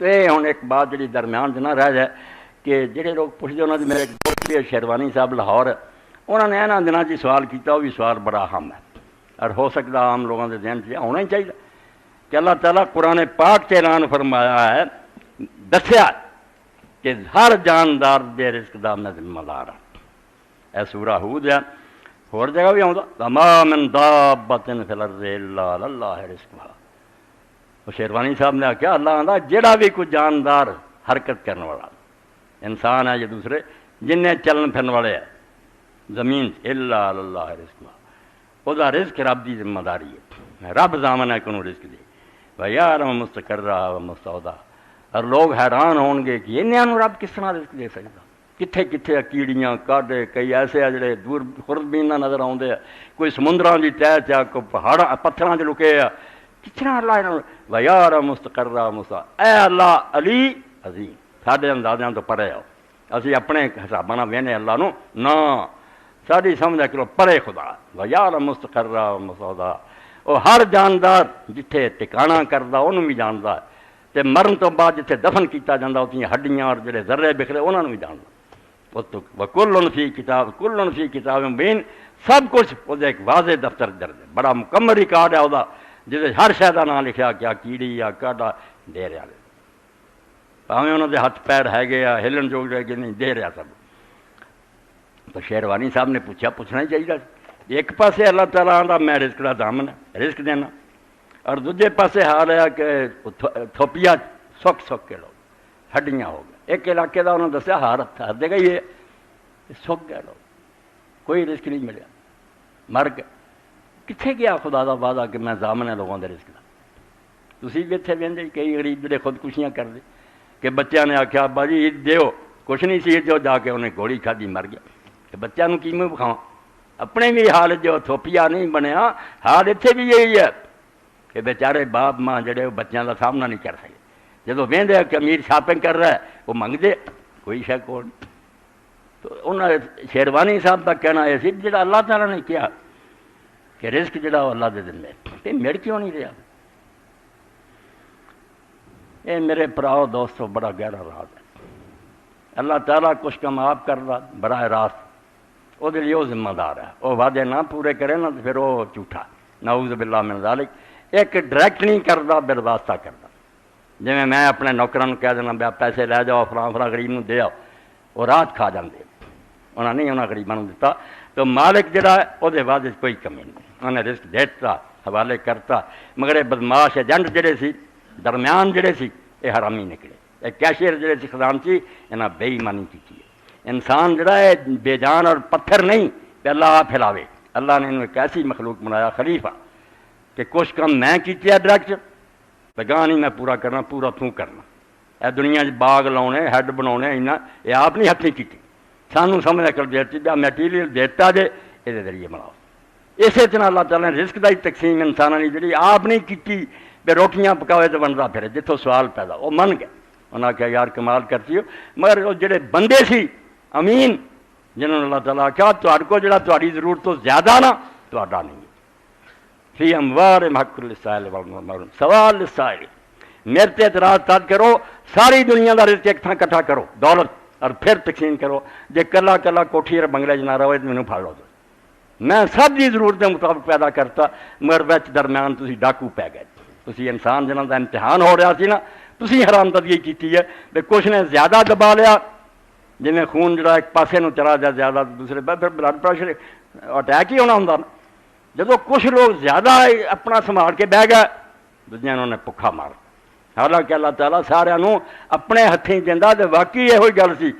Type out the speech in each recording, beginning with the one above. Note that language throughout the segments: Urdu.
تو یہ ہوں ایک بات جی درمیان چ نہ رہ جائے کہ جہے لوگ پوچھتے انہوں نے میرے دوست شیروانی صاحب لاہور انہوں نے یہاں دنوں چ سوال کیا، وہ بھی سوال بڑا اہم ہے اور ہو سکتا عام لوگوں کے ذہن سے ہونا ہی چاہیے کہ اللہ تعالیٰ قرآن پاک سے اعلان فرمایا ہے، دسیا کہ ہر جاندار دے رزق دا میں ذمہ دار ہوں۔ اے سورہ ہود ہے، اور جگہ بھی آتا وما من دابۃ فی الارض الا علی اللہ رزقھا۔ شیروانی صاحب نے کہا اللہ آتا جہاں بھی کوئی جاندار حرکت کرنے والا انسان ہے یا دوسرے جن چلن پھرن والے ہے زمین الا علی اللہ رزقھا، وہ رزق رب کی ذمہ داری ہے، رب ضامن ہے کہ انہوں رزق دے وَيَعْلَمُ مُسْتَقَرَّهَا وَمُسْتَوْدَاهَا۔ اور لوگ حیران ہون گے کہ انہوں رب کس طرح رزق دے سکتا، کتنے کتنے کیڑیاں کاڈے، کئی ایسے ہیں جڑے دور خوردبین نہ نظر آتے ہیں، کوئی سمندراں دی تہ چ کوئی پہاڑاں پتھراں چ لکے ہے، کس طرح اللہ وَيَعْلَمُ مُسْتَقَرَّهَا وَمُسْتَوْدَاهَا۔ اے اللہ علی عظیم، ساڈے اندازیاں تو پرے آؤ، اسی اپنے حساباں نال وہنے اللہ نو نہ، ساری سمجھ کرو پرے خدا وَيَعْلَمُ مُسْتَقَرَّهَا وَمُسْتَوْدَاهَا۔ وہ ہر جاندار جتھے ٹکانا کرتا انہوں بھی جانتا ہے، تے مرن تو بعد جتھے دفن کیتا جاتا اس ہڈیاں اور جڑے ذرے بکھرے انہوں بھی جانتا۔ وَكُلٌّ فِي كِتَابٍ كُلٌّ فِي كِتَابٍ مُبِينٍ، سب کچھ وہ ایک واضح دفتر درج ہے، بڑا مکمل ریکارڈ ہے وہ جس ہر شے کا نام لکھا کیا کیڑی یا کاڈا دے رہا ہے، پاویں انہوں دے ہاتھ پیر ہے گے یا ہلن جو رہے گے نہیں دے رہا سب۔ تو شیروانی صاحب نے پوچھنا ہی چاہیے، ایک پاسے اللہ تعالیٰ آتا میں رزق کا دامن ہے رزق دینا، اور دوجے پاسے حال ہے کہ تھوپیا سکھ کے لوگ ہڈیاں ہو گئے، ایک علاقے کا انہوں نے دسیا ہر جگہ ہی ہے سکھ گئے لوگ، کوئی رزق نہیں ملیا، مر گئے۔ کتنے گیا خدا کا وعدہ کہ میں ضامن ہے لوگوں کے رزق کا؟ تسی بھی اتنے وہدے کئی غریب جڑے خودکشیاں کر دے کہ بچوں نے آخیا ابا جی عید دیو، کچھ نہیں سی جو جا کے انہیں گولی کھادی مر گیا، کہ بچوں کو کی منہ بکھاواں؟ اپنے بھی حال جو تھوپیا نہیں بنیا حال اتنے بھی یہی ہے کہ بیچارے باپ ماں جڑے وہ بچوں کا سامنا نہیں کر سکے، جدو وہدے کہ امیر شاپنگ کر رہا ہے وہ منگتے کوئی شے کو نہیں۔ تو انہوں نے شیروانی صاحب کا کہنا یہ سی جڑا اللہ تعالیٰ نے کیا کہ رزق جڑا وہ اللہ دے دن میں یہ مڑ کیوں نہیں رہا؟ یہ میرے پراؤ دوستوں بڑا گہرا راز ہے۔ اللہ تعالیٰ کچھ کام آپ کر رہا براہ راست وہ لیے وہ ذمہ دار ہے، وہ وعدے نہ پورے کرے نا تو پھر وہ جھوٹا نعوذ باللہ من ذالک۔ ایک ڈائریکٹ نہیں کرتا برداشتہ کرتا، جی میں اپنے نوکروں کہہ دینا بیا پیسے لے جاؤ فلاں فلاں غریب نو دے آؤ، وہ رات کھا جاندے، انہوں نے نہیں انہوں غریبوں کو دیتا۔ تو مالک جڑا ہے وہ وعدے کوئی کمی نہیں، انہیں رزق دیتا حوالے کرتا، مگر یہ بدماش ایجنٹ جڑے سی درمیان جڑے سی یہ حرامی نکلے، یہ کیشیئر جڑے سی خزانچی انہیں بے ایمانی کی ہے۔ انسان جڑا ہے بے جان اور پتھر نہیں کہ اللہ پھیلاوے، اللہ نے انہوں ایک ایسی مخلوق بنایا خلیفہ کہ کچھ کم میں کیتے ڈائریکٹ گاہ نہیں میں پورا کرنا، پورا تو کرنا۔ اے دنیا باغ لاؤنے ہیڈ بنا یہ آپ نہیں ہاتھ نہیں کی، سانوں سمجھ کر دیتی جا میٹیریل دیتا جے یہ ذریعے بناؤ۔ اسی طرح اللہ تعالیٰ نے رزق کی تقسیم انسانوں کی جی آپ نہیں کی بے روٹیاں پکاوے تو بنتا پھر جتوں سوال پیدا وہ من گئے، انہوں نے کہا یار کمال کرتی ہو، مگر وہ جڑے بندے سی امین جنہوں نے اللہ تعالیٰ کہا تہاڈے کو جڑا تہاڈی ضرورت تو زیادہ نا تہاڈا نہیں فی اموالہم حق للسائل والمحروم، سوال للسائل، میرے تے اعتراض تد کرو ساری دنیا کا رزق ایک تھاں کٹھا کرو دولت اور پھر تقسیم کرو، جے کلا کلا کوٹھی اور بنگلے چ نہ رہے تو مینوں پھڑ لو، میں سب کی ضرورت کے مطابق پیدا کرتا، مگر بچ درمیان تسی ڈاکو پی گئے، تسی انسان جنہاں کا امتحان ہو رہا سی نا تسی حرامزادگی کی ہے، بے کچھ نے زیادہ دبا لیا، جی خون جڑا ایک پاسے نو چلا جائے زیادہ دوسرے پھر بلڈ پریشر اٹیک ہی ہونا ہوں نا۔ جب کچھ لوگ زیادہ اپنا سنبھال کے بہ گئے دوجے انہوں نے پکھا مار، حالانکہ اللہ تعالیٰ سارا اپنے ہاتھیں دینا، تو واقعی یہ گل سی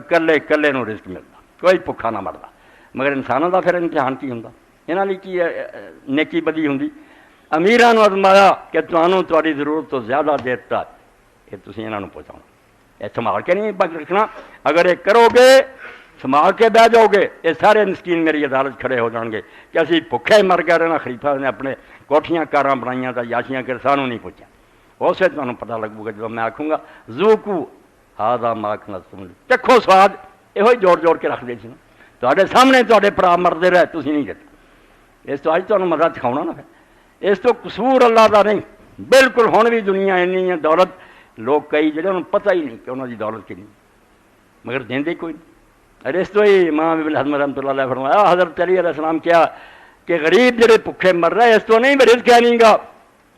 کلے کلے نو رزق ملتا، کوئی پکھا نہ مرتا، مگر انسانوں کا پھر امتحان کی ہوں، یہاں لی کی نیکی بدی ہوں۔ امیران آزمایا کہ تمہوں تاری ضرورت تو زیادہ دیتا، یہ تھی یہاں پہنچاؤ، یہ سنبھال کے نہیں رکھنا، اگر یہ کرو گے سنبھال کے بہ جاؤ گے یہ سارے مسکین میری عدالت کھڑے ہو جان گے کہ اسی بھوکے مر گئے رہنا، خلیفہ نے اپنے کوٹھیاں کاراں بنائیاں تو یاشیاں کر سانوں نہیں پوچھا، اسے تمہیں پتہ لگے گا جب میں آکھوں گا ذوقوا ھذا ما کنزتم، چکھو سواد، یہ جوڑ جوڑ کے رکھ دے سی تے سامنے تے برا مرتے رہے تھی نہیں دیتے، اس تو اج تمہیں مزہ چکھاؤنا نا، پھر اس تو قصور اللہ کا نہیں، بالکل ہوں بھی دنیا اینی ہے دولت لوگ کئی جڑے انہوں پتہ ہی نہیں کہ انہوں کی دولت کنی مگر دیندے کوئی نہیں۔ اور اس تو ہی امام ابن حزم رحمۃ اللہ علیہ فرمایا حضرت علی علیہ السلام کیا کہ غریب جڑے بھکھے مر رہے اس تو نہیں رزق ہے نہیں گا،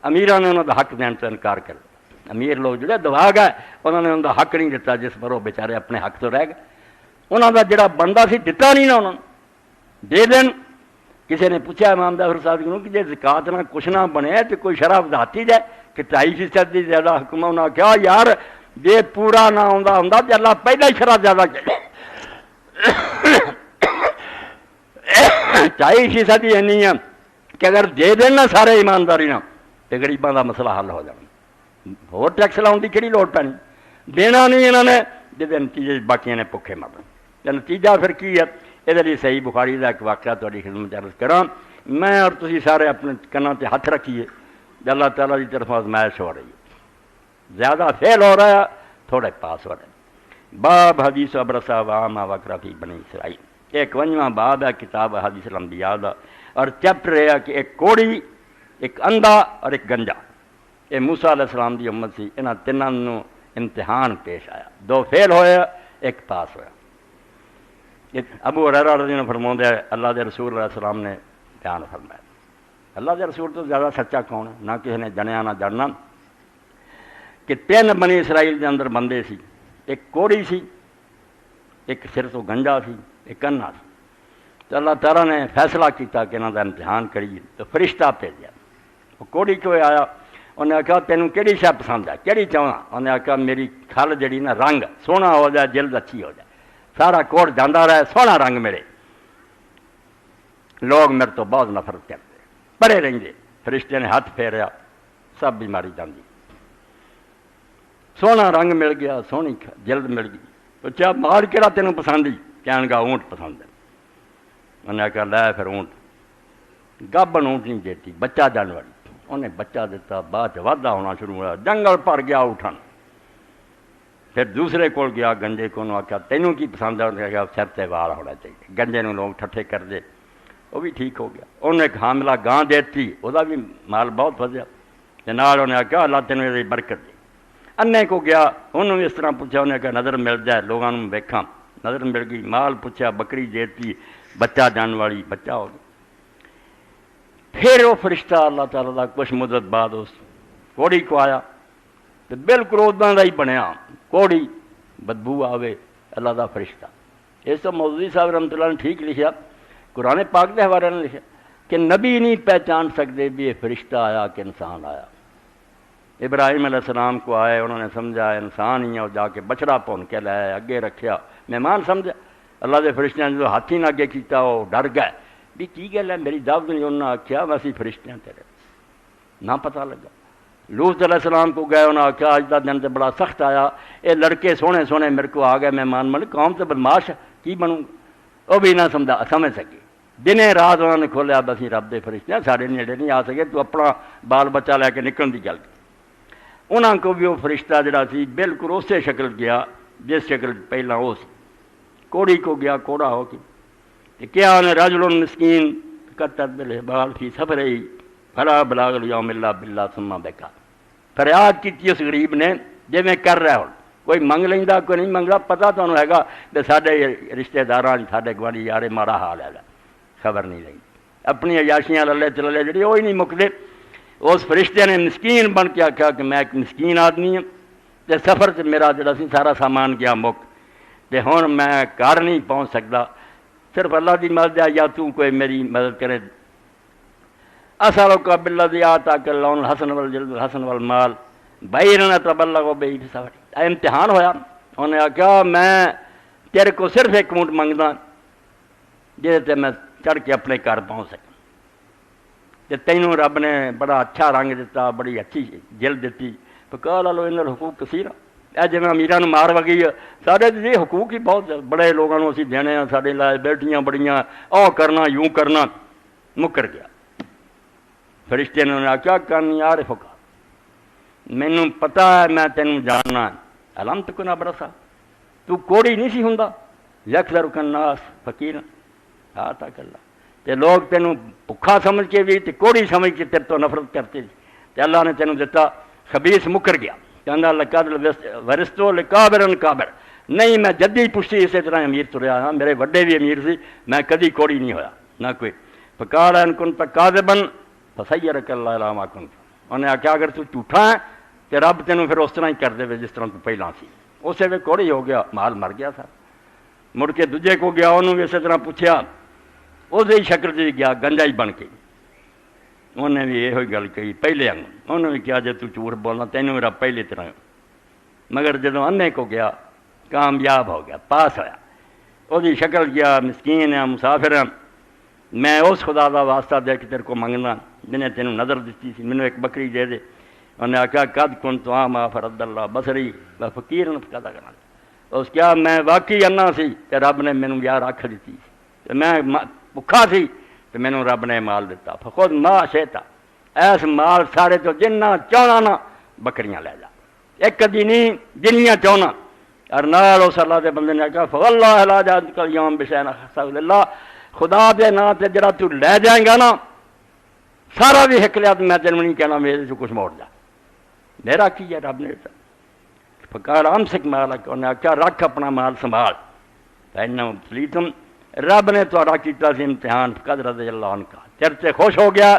امیران نے انہوں کا حق دین سے انکار کر دیا۔ امیر لوگ جڑے دبا گئے انہوں نے ان کا حق نہیں دیتا جس پر وہ بیچارے اپنے حق تو رہ گئے، انہوں کا جڑا بندہ سی دتا نہیں نا انہوں نے دے دین۔ کسی نے پوچھا امام ظاہر صاحب کو کہ جی زکات نہ کچھ نہ بنے تو کوئی شرح وضاحتی جائے کہ 2.5% کی زیادہ حکم انہوں نے کہا یار جی پورا نہ آتا ہوں تو اللہ پہلے ہی شرح زیادہ 2.5% ہی اینی ہے کہ اگر دے دین نا سارے ایمانداری نہ تو غریباں کا مسئلہ حل ہو جانا، ہور ٹیکس لاؤن کی کہڑی لوڑ پینی، دینا نہیں انہوں نے جہد نتیجے باقی نے بھکھے مرنا۔ نتیجہ پھر کی ہے یہ لیے صحیح بخاری کا ایک واقعہ تاری خدمت عرض کراں، میں اور تسی سارے اپنے کناں تے ہاتھ رکھیے، اللہ تعالیٰ کی طرف آزمائش ہو رہی ہے، زیادہ فیل ہو رہا ہے تھوڑے پاس ہو رہے ہیں۔ باب حدیث ابرسا وعامہ وکرا فی بنی اسرائیل، 51واں باب ہے کتاب حدیث الانبیاء دا، اور چیپٹر ہے کہ ایک کوڑی، ایک اندھا اور ایک گنجا، یہ موسیٰ علیہ السلام دی امت سی، انہاں تیناں نوں امتحان پیش آیا، 2 فیل ہوئے ایک پاس ہویا۔ ابو ہریرہ رضی اللہ عنہ فرماتے ہیں اللہ دے رسول علیہ السلام نے بیان فرمایا، اللہ دے رسول تو زیادہ سچا کون ہے، نہ کسی نے جنیا نہ جاننا، کہ 3 بنی اسرائیل دے اندر بندے سی، ایک کوڑی سی، ایک سر تو گنجا سی، ایک انا سی، تو اللہ تعالیٰ نے فیصلہ کیتا کہ انہوں کا امتحان کریے، تو فرشتہ بھیجا۔ وہ کوڑی کیوں آیا، انہیں آخیا تینوں کہڑی شے پسند ہے، کہڑی چاہنا، انہیں آخیا میری کھل جڑی نا رنگ سونا ہو جائے، جلد اچھی ہو جائے، سارا کوٹ جانا رہے، سونا رنگ میرے، لوگ میرے تو بہت نفرت کرتے پڑے رہتے۔ فرشتے نے ہاتھ پھیریا، سب بیماری جاندی، سونا رنگ مل گیا، سونی جلد مل گئی۔ پوچھا مال کہڑا تینوں پسند ہی، کہنے گا اونٹ پسند ہے۔ انہیں کہا لے پھر اونٹ، گابن اونٹ نہیں دیتی، بچہ جان والی، انہیں بچہ دیتا، بعد واضح ہونا شروع ہوا، جنگل پر گیا اٹھن، پھر دوسرے کول گیا گنجے کو، انہوں نے آخیا تینوں کی پسند ہے، انہوں نے کہا سر تے وال ہونا چاہیے، گنجے نوں لوگ ٹھٹھے کر دے، وہ بھی ٹھیک ہو گیا۔ انہیں ایک حاملہ گاں دیتی، وہ بھی مال بہت وجہ، نال انہیں آخیا اللہ تینوں یہ برکت دے۔ انے کو گیا، انہوں نے اس طرح پوچھا، انہیں کہا نظر مل جائے لوگوں نے ویکھاں، نظر مل گئی، مال پوچھا، بکری دیتی، بچہ جان والی، بچہ ہو گیا۔ پھر وہ فرشتہ اللہ تعالیٰ کا کچھ مدت بعد اس کوڑی کو آیا تو بالکل اداں کا ہی بنیا، کوڑی بدبو آوے، اللہ کا فرشتہ۔ اس تو مودودی صاحب رحمۃ اللہ نے ٹھیک لکھا، قرآن پاک کے حوالے نے لکھا کہ نبی نہیں پہچان سکتے بھی یہ فرشتہ آیا کہ انسان آیا۔ ابراہیم علیہ السلام کو آئے، انہوں نے سمجھا انسان ہی ہے، اور جا کے بچڑا پون کے لائے، اگے رکھیا، مہمان سمجھا۔ اللہ کے فرشتے نے جو ہاتھی نہ اگے کیتا وہ ڈر گئے بھی کی گل ہے میری دعوت نہیں، انہوں نے آخیا ویسے فرشتے ہیں تیرے، نہ پتہ لگا۔ لوط علیہ السلام کو گئے، انہوں نے آخیا اج کا دن تو بڑا سخت آیا، یہ لڑکے سونے سونے میرے کو آ گئے مہمان، مل قوم تو بدماش ہے، کی بنوں گا، وہ بھی نہ سمجھ سکے۔ دنے رات انہوں نے کھولیا بس رب دے فرشتے ہیں، سارے نیڑے نہیں آ سکے، تو اپنا بال بچہ لے کے نکلن کی گل کی۔ انہوں کو بھی وہ فرشتہ جڑا سی بالکل اسی شکل گیا جس شکل پہلا وہ سی، کوڑی کو گیا کوڑا ہو کے، کیا انہیں رجل مسکین قطر بالحبال فی سفر ہی فلا بلاغ الیوم الا باللہ ثم بکا، فریاد کی اس غریب نے جی میں کر رہا ہوں، کوئی منگ لینا کوئی نہیں منگا، پتہ تو ہے گا کہ سارے رشتے داران سارے گوانی یارے مارا حال ہے، خبر نہیں لگی، اپنی عیاشیاں للے چلے جڑی وہی نہیں مکتے۔ اس فرشتے نے مسکین بن کے آخیا کہ میں ایک مسکین آدمی ہوں، تے سفر سے میرا جڑا سی سارا سامان گیا مک، تے ہوں میں گھر نہیں پہنچ سکتا، صرف اللہ کی مدد ہے یا تو کوئی میری مدد کرے۔ اسالک بالذی آتاک اللون الحسن والجلد الحسن والمال بیرنا تبلغ بہ فی سفر، امتحان ہویا، انہوں نے آخیا میں تیرے کو صرف ایک اونٹ منگدا جہدے تے میں چڑھ کے اپنے گھر پہنچ سکوں، تے تینوں رب نے بڑا اچھا رنگ دیتا، بڑی اچھی جلد دیتی، فقال لو ان الحقوق کثیرہ، اے جی امیراں نوں مار وگی سارے جی حقوق ہی بہت بڑے لوگوں اسی دینے ہیں، سارے لائے بیٹیاں بڑیاں، او کرنا یوں کرنا، مکر گیا۔ فرشتے نے آخیا کن یار فکا، مینوں پتہ ہے میں تینوں جاننا ہے، علم تکن ابرسا، تو کوڑی نہیں سی ہوندا، یکثرک الناس فقیرا آتاک اللہ، تے لوگ تینوں بھکھا سمجھ کے بھی تے کوڑی سمجھ کے تیرے تو نفرت کرتے، تے اللہ نے تینوں دیتا، خبیث مکر گیا، کہنا لقد ورثتو لکابرن کابر، نہیں میں جدی پشتی اسی طرح امیر تریا ہاں، میرے وڈے بھی امیر سی، میں کدی کوڑی نہیں ہویا نہ کوئی۔ فقال ان کنت کاذبا فسیرک اللہ الی ما کنت، انہوں نے آخیا اگر تو جھوٹا ہے تو رب تینوں پھر اس طرح ہی کر دے جس طرح تو پہلا سی۔ اسے وی کوڑی ہو گیا، مال مر گیا تھا۔ مڑ کے دوجے کو گیا، انہوں بھی اسی طرح پوچھا، اس ہی شکل سے گیا گنجا ہی بن کے، انہیں بھی یہ گل کہی پہلے آنگ، انہوں نے کیا جے تو جھوٹ بولنا تینوں میرا پہلے طرح، مگر جدوں انے کو گیا کامیاب ہو گیا، پاس ہویا، وہ شکل گیا مسکین ہے مسافر ہے، میں اس خدا دا واسطہ دے کے تیرے کو منگنا جنہیں تینوں نظر دیتی سی، مینوں ایک بکری دے دے۔ انہوں نے آخیا قد کنت اعمی فرد اللہ بصری میں فقیر پیدا کرنا، اس کیا میں واقعی انا سی تے رب نے مینوں یار آکھ دیتی، میں بھکھا سی تو مینوں رب نے مال دیتا، فخذ ما شئتا، ایس مال سارے تو جنہ چاہنا نا بکریاں لے جا، ایک کدی نہیں جنیاں چاہنا۔ اور نال اس اللہ دے بندے نے کہا فواللہ لا جاءتک اليوم بشیء خیر اللہ، خدا دے نام تے جڑا تو لے جائیں گا نا سارا بھی ہک لیا تو میں تینوں نہیں کہنا میرے سے کچھ موڑ جا، میرا کی ہے رب نے۔ فقال امسک مالک، انہوں نے آخیا رکھ اپنا مال سنبھال، فإنہ ابتلیتم، رب نے تو کیتا سی امتحان، فقد رضی اللہ عنہ، تیرے سے خوش ہو گیا،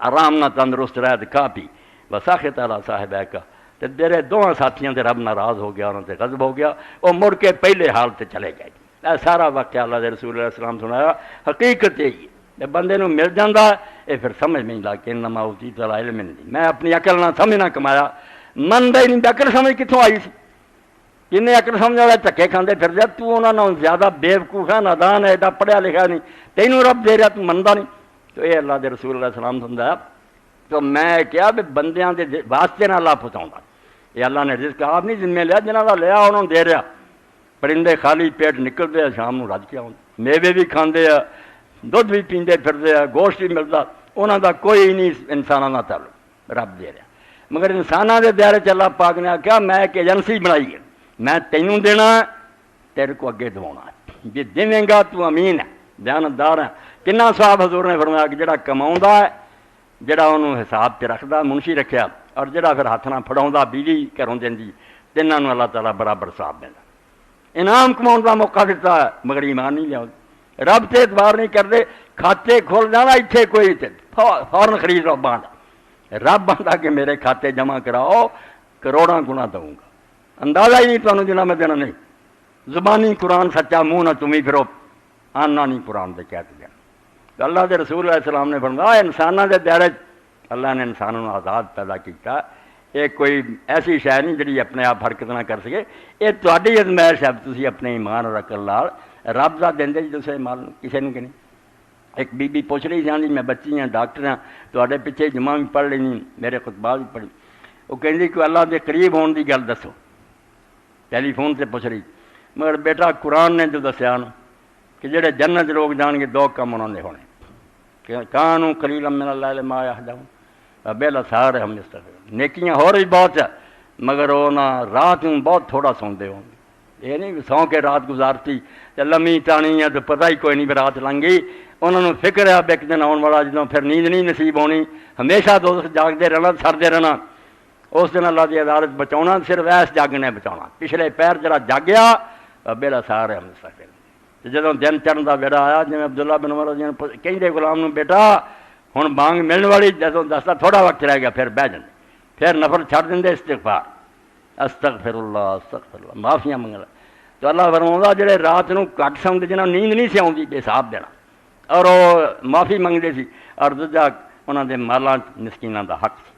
آرام نہ تندرست رہ تے کھا پی، وساخط علی صاحبیک، تے تیرے دونوں ساتھیاں تے رب ناراض ہو گیا، انہوں تے غضب ہو گیا، وہ مڑ کے پہلے حال تے چلے گئے۔ یہ سارا واقعہ اللہ دے رسول علیہ السلام سنایا، حقیقت یہی ہے، بندے نو مل جاندہ یہ پھر سمجھ نہیں لا کہ انما اوتیت علی علم عندی، میں اپنی عقل نہ سمجھ نہ کمایا، مندا ہی نہیں، عقل سمجھ کتوں آئی سی، جنہیں عقل سمجھ والے دھکے کھاندے پھر جب تو انہوں نے زیادہ بیوقوف ہے، نادان ہے، ایڈا پڑھیا لکھا نہیں، تینوں رب دے رہا تو مندا نہیں۔ تو یہ اللہ دے رسول علیہ السلام سمجھایا، تو میں کیا بھی بندیاں دے واسطے نہ اللہ پہنچاؤں، یہ اللہ نے رزق آپ نہیں ذمہ لیا، جنہاں دا لیا انہوں دے رہا، پرندے خالی پیٹ نکلتے ہیں شام نو رج کے آؤں، میوے بھی کھاندے ہیں، دودھ بھی پیندے پھرتے ہیں، گوشت بھی ملتا، انہوں دا کوئی نہیں انساناں نہ تعلق، رب دے رہا۔ مگر انساناں دے دائرے چ اللہ پاک نے کہا میں ایک ایجنسی بنائی ہے، میں تینوں دینا تیرے کو اگے دوانا، جی دیں گا تو امین ہے، دیانتدار ہے۔ کنا صاحب حضور نے فرمایا کہ جڑا کماؤندا ہے، جڑا انہوں حساب تے رکھدا منشی رکھیا، اور جڑا پھر ہاتھ نہ پھڑاؤندا بیوی گھروں دیندی، تیناں نوں اللہ تعالیٰ برابر ثواب دیندا۔ انعام کماؤن کا موقع دیتا ہے مگر ایمان نہیں لیا، رب تے اعتبار نہیں کرتے، کھاتے کھول جانا اتنے کوئی فوراً خرید لو بانڈ، رب بانڈا کہ میرے کھاتے جمع کراؤ کروڑاں گنا دوں گا، اندازہ ہی نہیں تمہیں جنہ میں دینا نہیں، زبانی قرآن سچا منہ نہ تمہیں پھرو، آنا نہیں قرآن دے کہتے دینا۔ تو اللہ دے رسول علیہ السلام نے فرمایا انسانوں دے دائرے اللہ نے انسانوں آزاد پیدا کیتا، یہ کوئی ایسی شے نہیں جڑی اپنے آپ حرکت نہ کر سکے، یہ تہاڈی ازمائش ہے، تسی اپنے ایمان اور عقل نال رب دا دیندے جی تسے مال کسے نوں کہ نہیں۔ ایک بی بی پوچھ رہی جی میں بچی ہاں ڈاکٹر ہاں تہاڈے پیچھے جمعہ بھی پڑھ لینی میرے خطبہ بھی پڑھی، وہ کہندی کہ اللہ دے قریب ہون دی گل دسو، ٹیلی فون سے پوچھ رہی، مگر بیٹا قرآن نے جو دسیا نا کہ جڑے جنت لوگ جان گے دو کم انہوں نے ہونے، کہ کانوا قلیلا من اللیل ما یہجعون بالاسحار ہم یستغفرون، نیکیاں ہو رہی بہت ہے مگر وہ نہ رات میں بہت تھوڑا سوندے ہوں گے، یہ نہیں سو کے رات گزارتی لمبی ٹانی ہے تو پتہ ہی کوئی نہیں بھی رات لنگ گئی، انہوں نے فکر ہے ایک دن آن والا جدوں پھر نیند نہیں نصیب ہونی، ہمیشہ دوست جاگتے رہنا سردے رہنا، اس دن اللہ کی عدالت بچاؤنا صرف ایس جاگنے بچاؤنا، پچھلے پیر جڑا جاگیا بالاسحار ہم یستغفرون۔ جدوں دن چڑھن کا ویڑا آیا جی عبداللہ بن عمر جی کہندے غلام نوں بیٹا ہن بانگ ملن والی، جدوں دستا تھوڑا وقت رہ گیا پھر بہ جاندے، پھر نفل چھڑ دیں استغفار، استغفر اللہ استغفر اللہ، معافیاں منگنا۔ تو اللہ فرماؤندا جڑے رات نوں گھٹ سوندے جنہاں نیند نہیں سی آؤندی بے حساب دینا، اور وہ معافی منگدے سی، اور دوجا انہاں دے مالاں مسکیناں دا حق سی،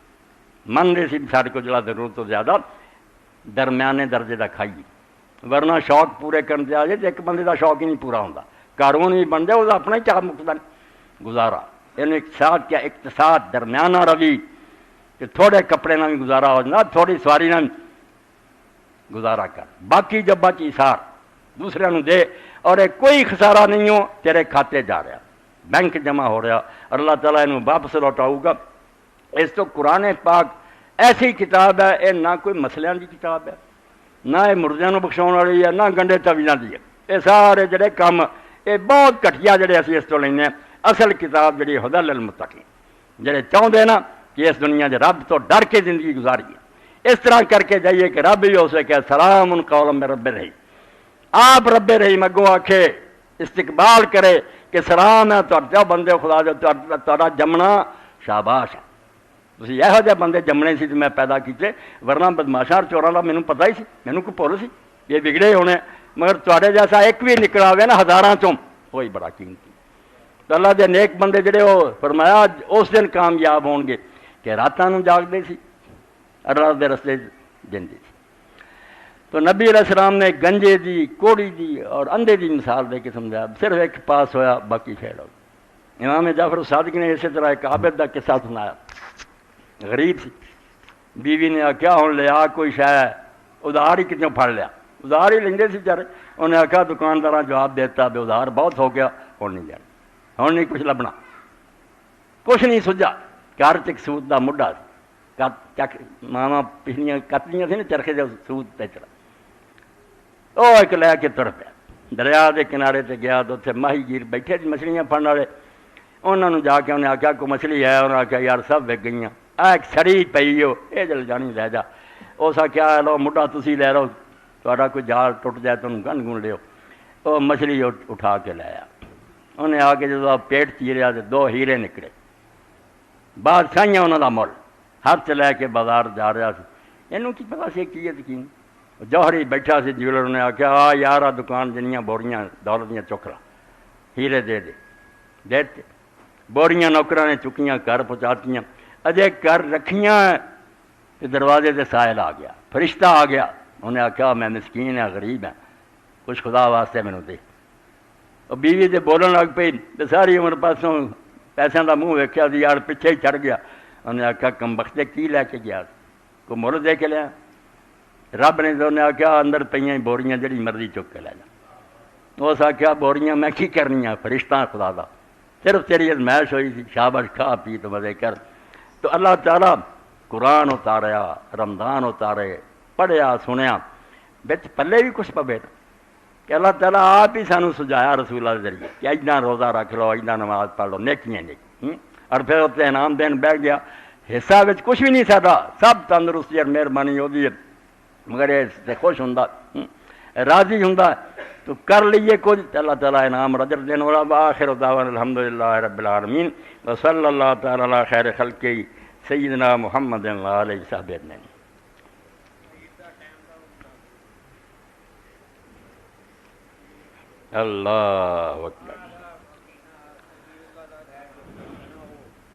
منگدے سی سارے کو جڑا ضرورت تو زیادہ درمیانے درجے دا کھائیے، ورنہ شوق پورے کرن تے آ جائے تو ایک بندے دا شوق ہی نہیں پورا ہوندا، گھروں نہیں بن جائے وہ اپنا ہی چاہ مکتا نہیں گزارا، یعنی اقتصاد کیا اقتصاد درمیانہ روی کہ تھوڑے کپڑے نہ بھی گزارا ہو جانا، تھوڑی سواری نہ گزارا کر، باقی جب بچی سار دوسرے نو دے، اور کوئی خسارہ نہیں ہو تیرے کھاتے جا رہا، بینک جمع ہو رہا، اور اللہ تعالیٰ انہوں واپس لوٹاؤ گا۔ اس تو قرآن پاک ایسی کتاب ہے، یہ نہ کوئی مسئلہ کی کتاب ہے، نہ یہ مردیاں نو بخشاؤن والی ہے، نہ گنڈے تویزاں دی ہے، یہ سارے جڑے کام یہ بہت گھٹیا جڑے اسی اس تو لینے ہیں۔ اصل کتاب جڑی ہدی للمتقین، جڑے چاہتے نا کہ اس دنیا کے رب تو ڈر کے زندگی گزاری ہے، اس طرح کر کے جائیے کہ رب بھی ہو سکے سلام ان قول میں رب رہی، آپ رب رہی مگو آکھے استقبال کرے کہ سلام ہے تو بندے خدا جو تا جمنا شاباش ہے، تسی یہو جہے بندے جمنے سی تو میں پیدا کیتے، ورنہ بدماشاں چوراں دا مینوں پتہ ہی سی، مینوں کوئی بھول سی یہ بگڑے ہونے، مگر تواڈے جیسا ایک بھی نکلا ہوئے نا ہزاراں چوں وہی بڑا قیمتی۔ تو اللہ دے نیک بندے جڑے ہو فرمایا اس دن کامیاب ہون گے کہ راتاں نوں جاگدے سی، اللہ دے رستے جندے سی۔ تو نبی علیہ السلام نے گنجے دی، کوڑی دی اور اندھے دی مثال دے کے سمجھایا، صرف ایک پاس ہویا باقی فیل ہو گیا۔ امام جعفر صادق نے اسی طرح ایک عابد دا قصہ سنایا، غریب سی، بیوی نے آخیا ہن لیا کوئی شے ادھار ہی کتنے پھڑ لیا، ادھار ہی لیندے سی بیچارے، انہیں آخیا دکانداراں جواب دیتا بے ادھار بہت ہو گیا ہن نہیں جانا، ہن نہیں کچھ لبنا، کچھ نہیں سجا، گھر چ سود دا مڈا سی، چک ماواں پچھلیاں کتلیاں سی نا چرخے دے سود تے چڑھا، وہ ایک لے کے تر پیا دریا دے کنارے تے گیا تو اتنے ماہی گیر بیٹھے سی مچھلیاں پھڑن والے، انہوں نے جا کے انہیں آخیا کوئی مچھلی ہے، انہوں نے آخیا یار سب وک گئیاں، ایک سڑی پئی ہو یہ جل جانی لے جا، اس آخیا لو مڈا تسی لے لو، تھوڑا کوئی جال ٹوٹ جائے تو گن گن لیو، وہ مچھلی اٹھا کے لے آیا، انہیں آ کے جب پیٹ چیریا تو 2 ہیرے نکلے، بادشاہیاں انہوں کا مل، ہاتھ لے کے بازار جا رہا سی، یہ کی پتا سی کی یقین، جوہری بیٹھا سی جیولر نے آخیا آ یار آ دکان جنیاں بوریاں دولت دیاں چک لا، ہیرے دے دیتے، بوریاں نوکراں نے چکیاں گھر پہنچاتیاں، اجے گھر رکھیاں تو دروازے سے سائل آ گیا، فرشتہ آ گیا، انہیں آخیا میں مسکین ہاں غریب ہاں کچھ خدا واسطے مینوں دے، اور بیوی سے بولن لگ پئی تو ساری عمر پاسوں پیسوں کا منہ ویکھیا سی یار پیچھے ہی چڑھ گیا، انہیں آخیا کم بختے کی لے کے گیا کوئی مل دے کے لیا، رب نے تو انہیں آخیا اندر پہ بوریاں جڑی مرضی چک کے لے جا، اس آخیا بوریاں میں کی کرنی فرشتہ خدا دا، صرف تیری ازمائش ہوئی سی، شاباش کھا پی تو مزے کر۔ تو اللہ تعالیٰ قرآن اتاریا، رمضان اتارے، پڑھیا سنیا، بچ پلے بھی کچھ پوے نا کہ اللہ تعالیٰ آپ ہی سانوں سجایا رسول اللہ کے ذریعے کہ اتنا روزہ رکھ لو، اتنا نماز پڑھ لو، نیکیاں نیکی، اور پھر اتنے انعام دین بیٹھ گیا، حصہ بچ کچھ بھی نہیں ساڈا، سب تندرستی اور مہربانی ہوتی ہے، مگر اس خوش ہوں راضی ہوں تو کر لیے کچھ، اللہ تعالیٰ انعام رجر دین والا۔ وآخر دعوانا الحمدللہ رب العالمین وصلی اللہ تعالیٰ علی خیر خلقہ سیدنا محمد علیہ وصحبہ اجمعین۔ اللہ اکبر۔